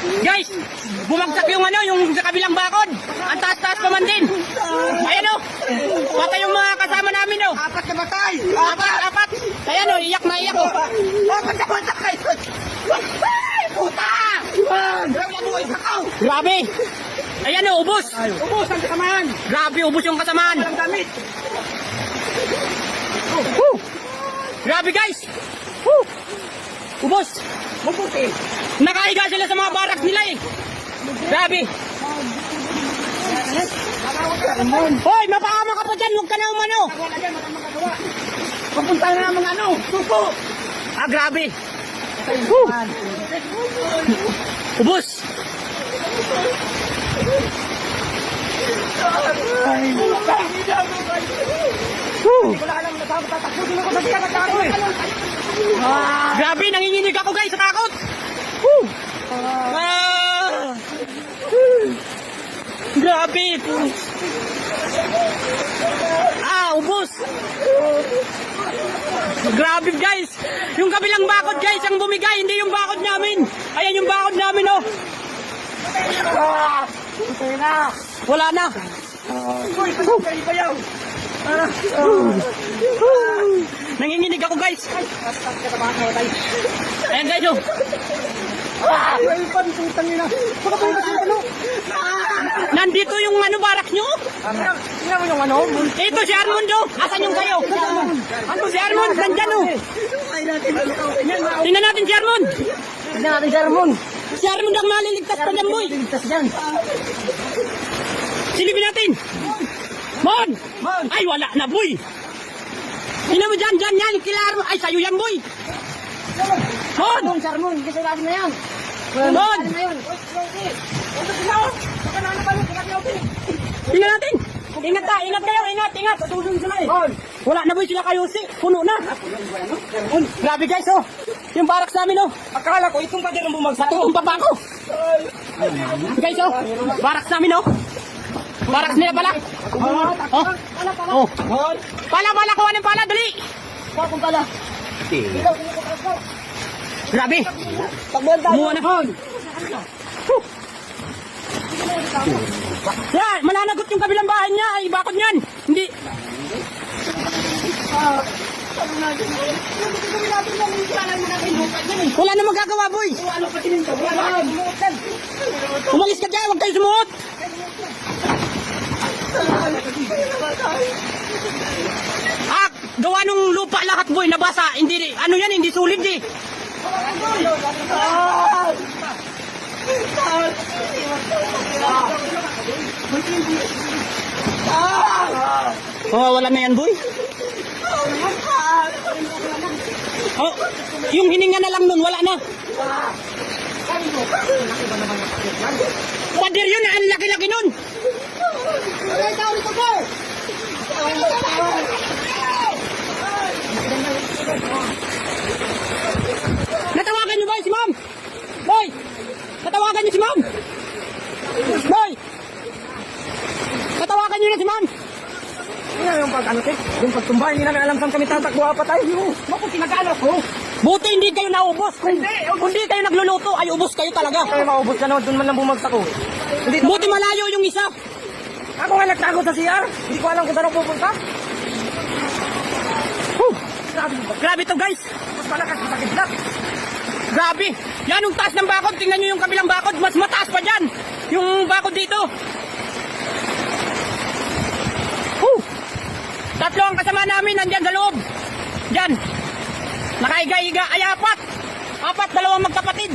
Guys, bumagsak yung ano, yung sa kabilang bakod. Ang taas-taas pa man din. Ayan o. Patay yung mga kasama namin o. Apat na batay! Apat. Ayan o, iyak na iyak o. Apat na batay! Ay, puta! Grabe mo, isakaw! Grabe. Ayan o, ubos. Ubus ang kasamaan! Grabe, ubos yung kasamaan. Walang damit! Grabe guys. Ubos. Mabuti! Nakahiga sila sa mga baraks nila eh. Grabe. Hoy, mapakama ka pa dyan. Huwag ka na umano. Wala dyan, wala magagawa! Papunta na ng mga ano, suko! Ah, grabe. Ubos. Wala ka nang tatakbusin ako sa tiyan at ako eh! Grabe, nanginginig ako guys sa takot. Ah. Grabe. Ubos. Grabe guys. Yung kabilang bakod guys ang bumigay, hindi yung bakod namin. Ayan yung bakod namin oh. Ito na! Wala na. Uy, kayo bayaw! Nanginginig ako guys. Ayan guys oh. Ay, pantutang ina! Baka ba yung ano? Nandito yung ano barak nyo. Tingnan mo yung ano? Ito si Armando. Asan yung kayo? Ano si Armand? Nandyan oh. Tingnan natin si Armand. Tingnan natin si Armand. Si Armand ang maliligtas pa dyan boy. Ligtas dyan. Silipin natin. Mon! Ay wala na boy. Tingnan mo dyan yan. Kila Armand. Ay sa'yo yan boy. Mon! Si Armand, hindi sa ilalim na yan. Mon! Tingnan natin. Ingat kayo. Ingat. Tutulong sila eh. Wala na boy sila kayo si. Puno na. Grabe guys oh. Yung baraks namin oh. Akala ko itong pader ang bumagsak. Ito ang baba ko. Guys oh. Baraks namin oh. Baraks nila pala. Oh. Pala. Kuha ng pala. Dali. Bakong pala. Grabe. Pagbuhan tayo. Kumuha na. Yan, mananagot yung kabilang bahay niya. Ay, bakod niyan. Hindi. Wala na magagawa, boy. Umalis ka dyan, huwag kayo sumuot. Gawa nung lupa lahat, boy, nabasa. Hindi, ano yan, hindi sulit eh. Oh, wala na yan, boy. Oh, yung hininga na lang nun, wala na. Pader yun, ang laki-laki nun. Natawagan niyo ba si ma'am? Boy! Natawagan niyo si ma'am? Boy! Natawagan niyo na si ma'am? Yan yung yung pagtumba, hindi namin alam saan kami tatakbo pa tayo. Maputi nag-alok ko. Buti hindi kayo naubos. Kung hindi kayo nagluluto, ay ubos kayo talaga. Kaya maubos ka naman, doon man lang bumagsak ko. Buti malayo yung isa. Ako nga nagtago sa CR, hindi ko alam kung saan ako pupunta. Grabe to guys. Mas malakas, masakit lang. Grabe. Yan yung taas ng bakod. Tingnan nyo yung kabilang bakod. Mas mataas pa dyan. Yung bakod dito. Tatlo ang kasama namin nandyan sa loob. Dyan. Nakaiga-iga. Ay, apat. Dalawang magkapatid.